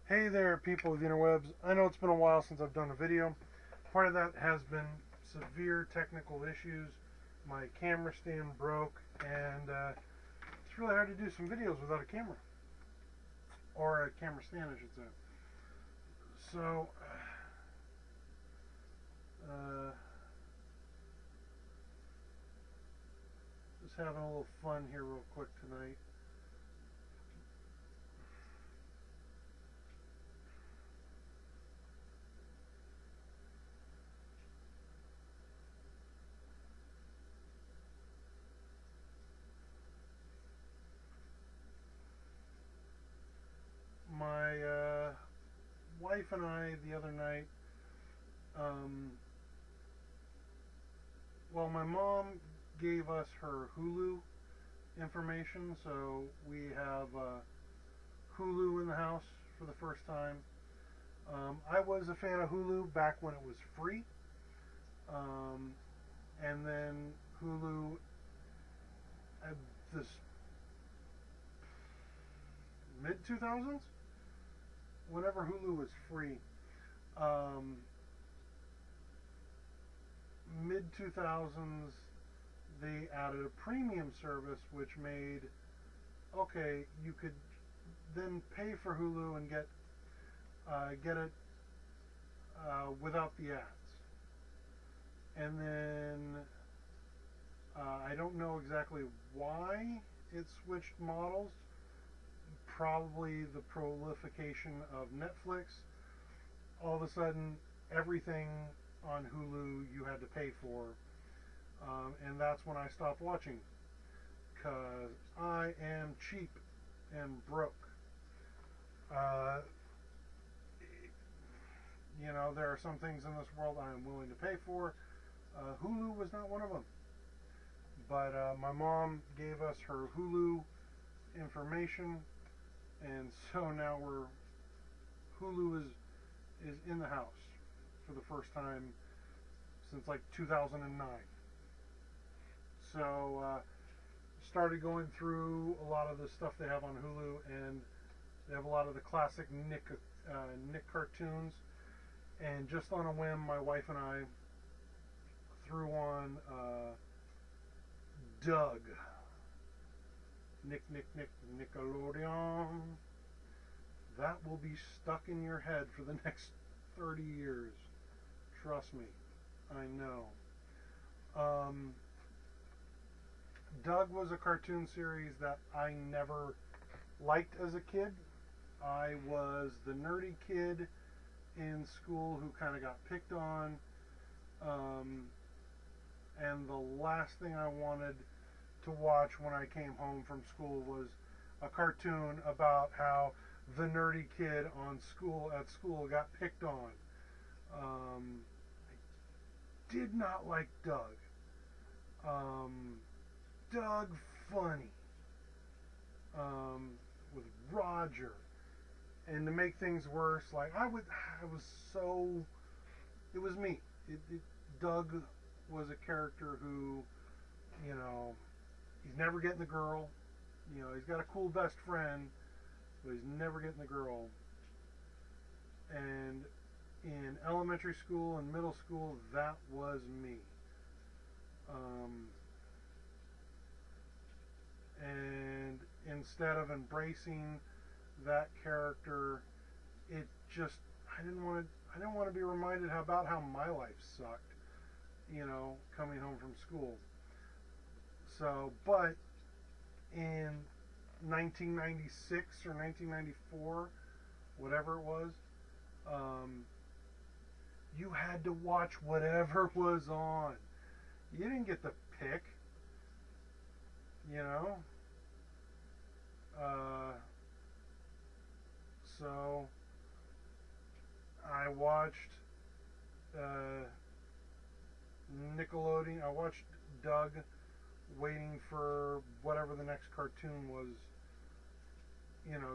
Hey there, people of the interwebs. I know it's been a while since I've done a video. Part of that has been severe technical issues. My camera stand broke, and it's really hard to do some videos without a camera. Or a camera stand, I should say. So, uh, just having a little fun here real quick tonight. My wife and I, the other night, um, well, my mom gave us her Hulu information, so we have Hulu in the house for the first time. I was a fan of Hulu back when it was free, um, and then Hulu at this mid 2000s, whenever Hulu was free, um, mid 2000s, they added a premium service which made okay, you could then pay for Hulu and get it without the ads. And then I don't know exactly why it switched models. Probably the proliferation of Netflix. All of a sudden, everything on Hulu you had to pay for. And that's when I stopped watching. Because I am cheap and broke. Uh, there are some things in this world I am willing to pay for. Hulu was not one of them. But my mom gave us her Hulu information, and so now Hulu is in the house for the first time since like 2009. So started going through a lot of the stuff they have on Hulu, and they have a lot of the classic Nick cartoons. And just on a whim, my wife and I threw on Doug. Nick Nickelodeon. That will be stuck in your head for the next 30 years. Trust me. I know. Um, Doug was a cartoon series that I never liked as a kid. I was the nerdy kid in school who kind of got picked on. Um, and the last thing I wanted to watch when I came home from school was a cartoon about how the nerdy kid at school got picked on. I did not like Doug. Um, Doug funny with Roger, and to make things worse, I was so it was me. Doug was a character who, you know, he's never getting the girl. He's got a cool best friend, but he's never getting the girl. And in elementary school and middle school, that was me. Um, and instead of embracing that character, it just I didn't want to be reminded about how my life sucked. Coming home from school. So, but in 1996 or 1994, whatever it was, um, you had to watch whatever was on. You didn't get to pick, you know. Uh, so I watched uh, Nickelodeon. I watched Doug, waiting for whatever the next cartoon was,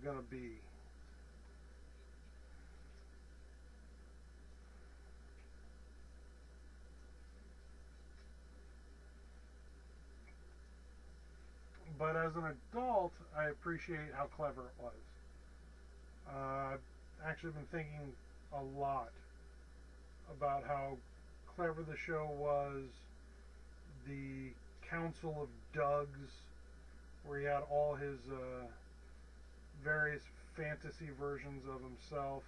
gonna be. But as an adult, I appreciate how clever it was. Uh, actually been thinking a lot about how clever the show was. The Council of Dougs, where he had all his various fantasy versions of himself.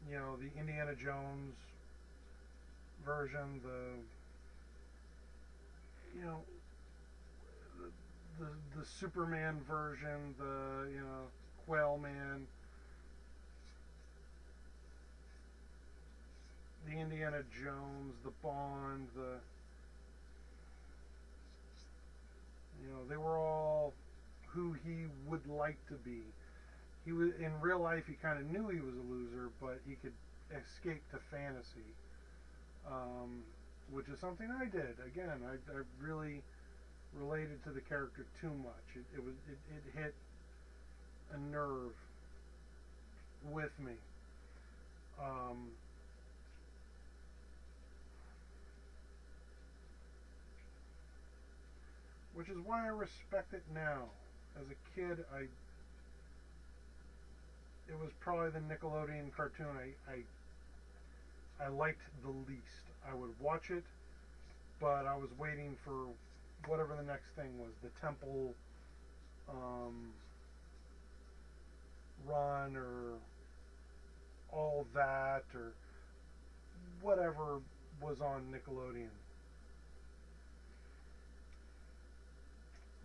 You know, the Indiana Jones version, you know, the Superman version, Quail Man, the Indiana Jones, the Bond, they were all who he would like to be. He was in real life. He kind of knew he was a loser, but he could escape to fantasy, which is something I did. Again, I really related to the character too much. It hit a nerve with me. Which is why I respect it now. As a kid, it was probably the Nickelodeon cartoon I liked the least. I would watch it, but I was waiting for whatever the next thing was, the Temple Run or All That or whatever was on Nickelodeon.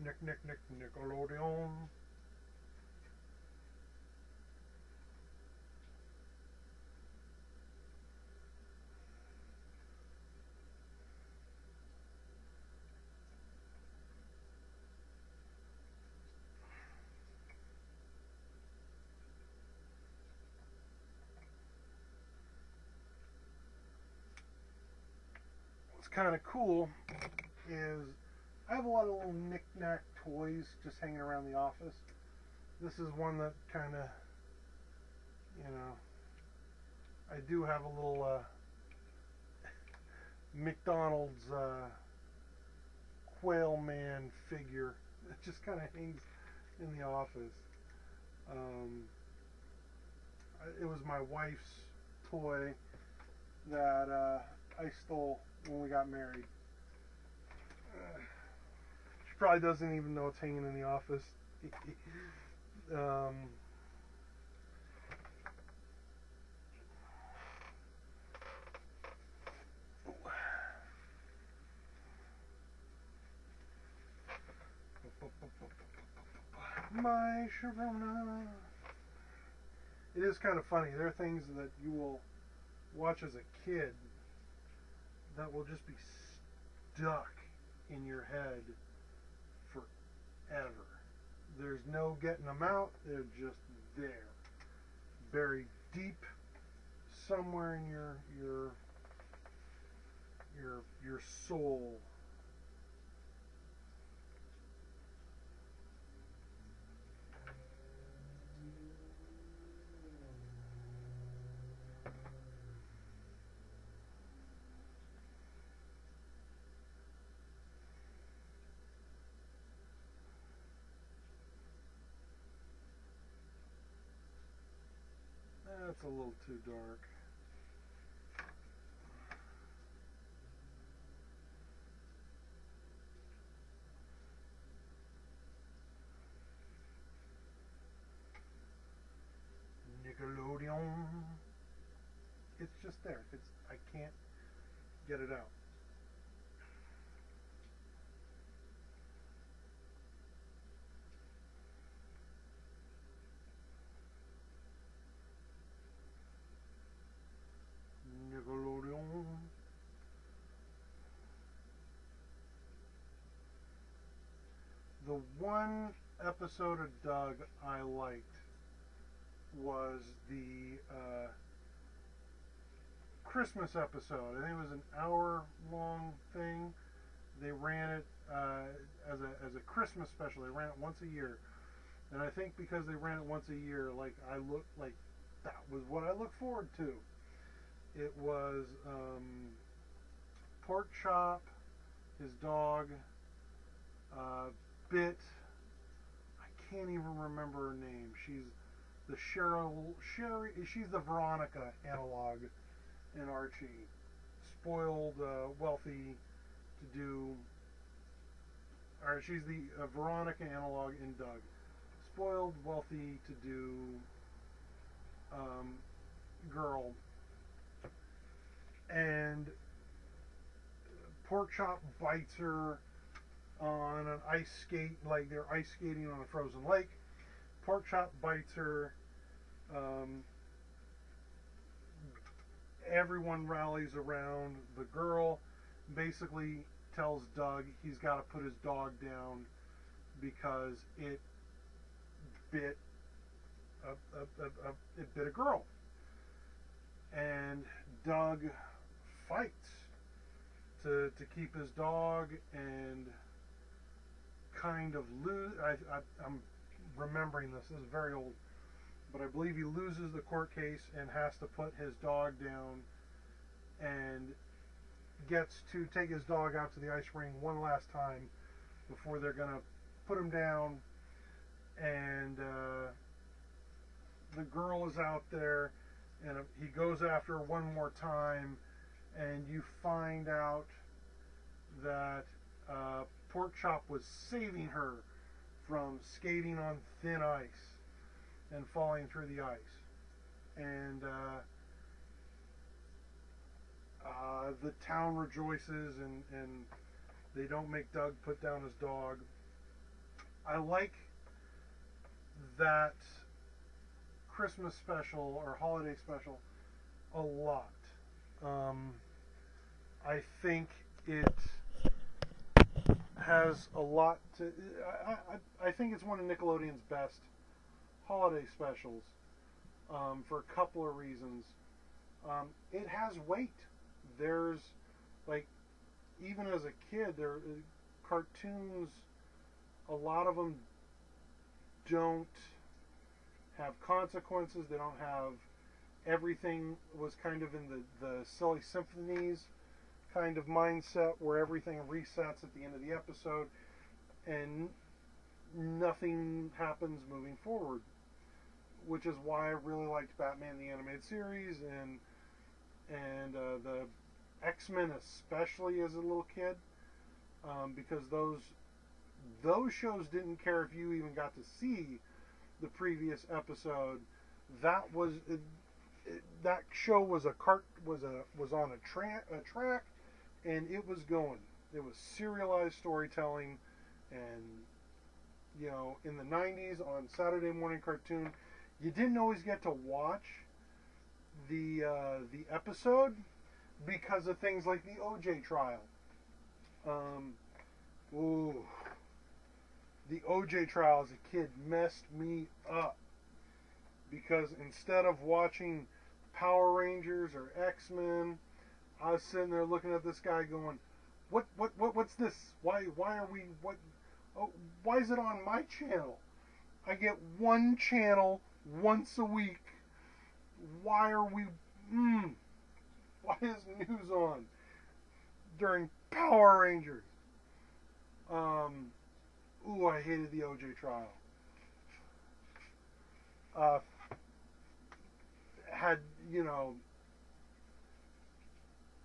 Nickelodeon. What's kind of cool is I have a lot of little knick-knack toys just hanging around the office. This is one that kind of, I do have a little McDonald's Quail Man figure that just kind of hangs in the office. It was my wife's toy that I stole when we got married. She probably doesn't even know it's hanging in the office. My Sharona. It is kind of funny. There are things that you will watch as a kid that will just be stuck in your head forever. There's no getting them out. They're just there, buried deep somewhere in your soul. That's a little too dark. Nickelodeon. It's just there. I can't get it out. Nickelodeon. The one episode of Doug I liked was the Christmas episode. I think it was an hour-long thing. They ran it as a Christmas special. They ran it once a year, and I think because they ran it once a year, I looked like that was what I look forward to. It was Pork Chop, his dog, Bit. I can't even remember her name. She's the Sherry. She's the Veronica analog in Archie. Spoiled, wealthy to do. Or she's the Veronica analog in Doug. Spoiled, wealthy to do girl. And Porkchop bites her on an ice skate, like they're ice skating on a frozen lake. Porkchop bites her. Everyone rallies around the girl. Basically tells Doug he's got to put his dog down because it bit a girl. And Doug fights to keep his dog and kind of lose. I'm remembering this. This is very old, but I believe he loses the court case and has to put his dog down, and gets to take his dog out to the ice ring one last time before they're gonna put him down. And the girl is out there, and he goes after her one more time, and you find out that Porkchop was saving her from skating on thin ice and falling through the ice. And the town rejoices, and they don't make Doug put down his dog. I like that Christmas special or holiday special a lot. I think it has a lot to. I think it's one of Nickelodeon's best holiday specials for a couple of reasons. It has weight. There's, like, even as a kid, there cartoons. A lot of them don't have consequences. They don't have. Everything was kind of in the Silly Symphonies kind of mindset where everything resets at the end of the episode and nothing happens moving forward, which is why I really liked Batman the Animated Series and the X-Men especially as a little kid, because those shows didn't care if you even got to see the previous episode. That was that show was on a track, and it was going. It was serialized storytelling, and in the 90s on Saturday morning cartoon, you didn't always get to watch the episode because of things like the OJ trial. The OJ trial as a kid messed me up because instead of watching Power Rangers or X-Men, I was sitting there looking at this guy going, what's this? Why are we, why is it on my channel? I get one channel once a week. Why are we, why is news on during Power Rangers? I hated the OJ trial. Had,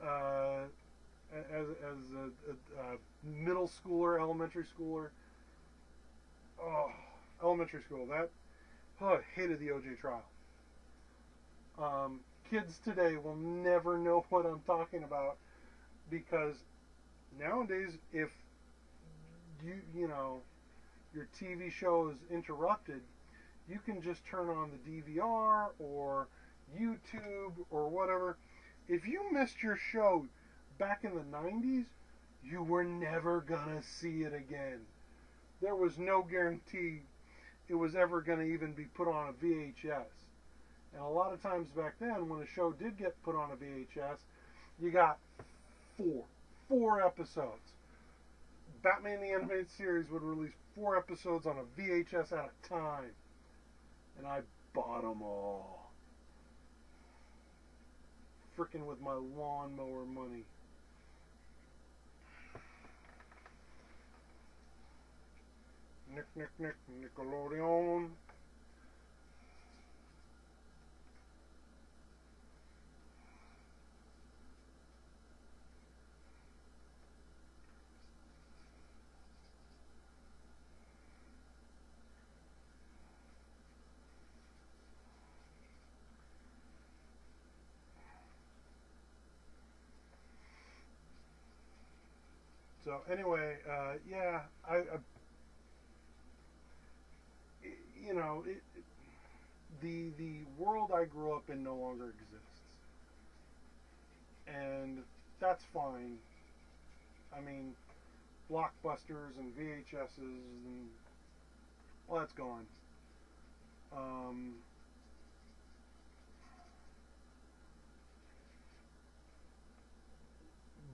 as a middle schooler, elementary schooler, elementary school, I hated the OJ trial. Kids today will never know what I'm talking about because nowadays, if your TV show is interrupted, you can just turn on the DVR or YouTube or whatever. If you missed your show back in the 90s, you were never gonna see it again. There was no guarantee it was ever gonna even be put on a VHS. And a lot of times back then, when a show did get put on a VHS, you got four episodes. Batman the Animated Series would release 4 episodes on a VHS at a time. And I bought them all. Frickin' with my lawnmower money. Nick, Nickelodeon. So anyway, yeah, you know, the world I grew up in no longer exists, and that's fine. I mean, blockbusters and VHSs and well, that's gone. Um,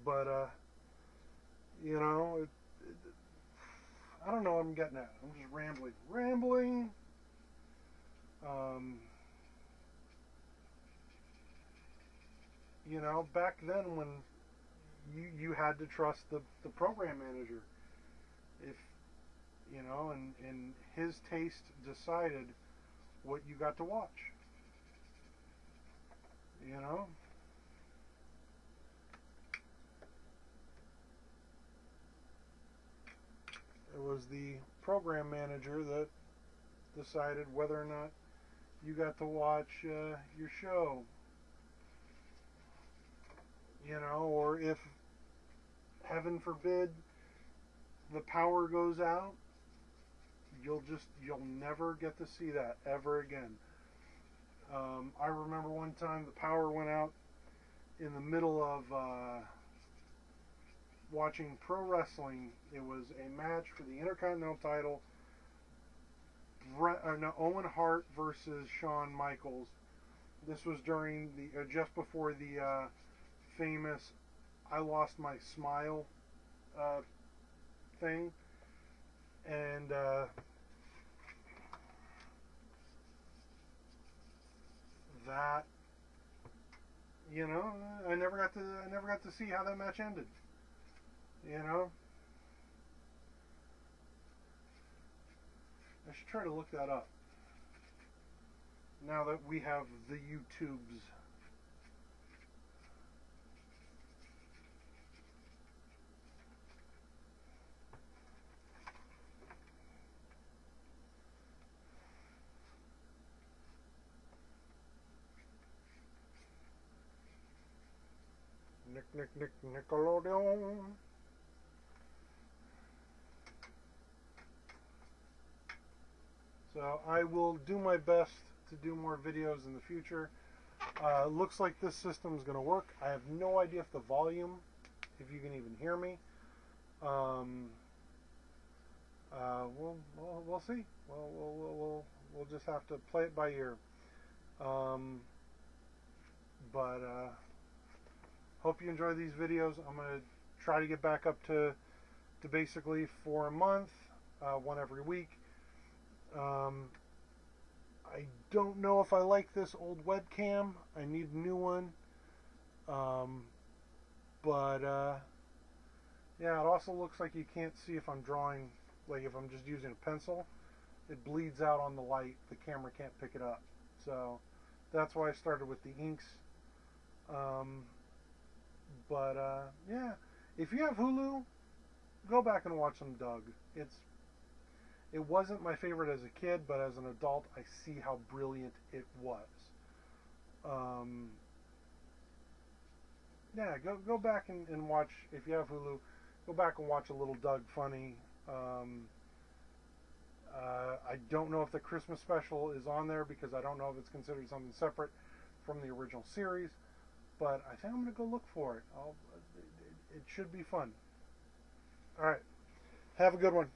but you know, I don't know what I'm getting at. I'm just rambling. Um, you know, back then when you had to trust the program manager, if you know, and his taste decided what you got to watch. You know, it was the program manager that decided whether or not you got to watch your show. You know, or if heaven forbid the power goes out, you'll never get to see that ever again. I remember one time the power went out in the middle of watching pro wrestling. It was a match for the Intercontinental title. Owen Hart versus Shawn Michaels. This was during the just before the famous "I Lost My Smile" uh, thing, and that I never got to see how that match ended. You know, I should try to look that up now that we have the YouTubes. Nickelodeon. So I will do my best to do more videos in the future. Looks like this system is going to work. I have no idea if the volume, if you can even hear me. Um, we'll see. We'll just have to play it by ear. Um, but hope you enjoy these videos. I'm going to try to get back up to basically for a month, one every week. I don't know if I like this old webcam. I need a new one. But yeah, it also looks like you can't see if I'm drawing, like if I'm just using a pencil. It bleeds out on the light. The camera can't pick it up. So that's why I started with the inks. But yeah, if you have Hulu, go back and watch some Doug. It wasn't my favorite as a kid, but as an adult, I see how brilliant it was. Yeah, go back and watch, if you have Hulu, go back and watch a little Doug Funny. I don't know if the Christmas special is on there because I don't know if it's considered something separate from the original series, but I think I'm going to go look for it. It should be fun. All right. Have a good one.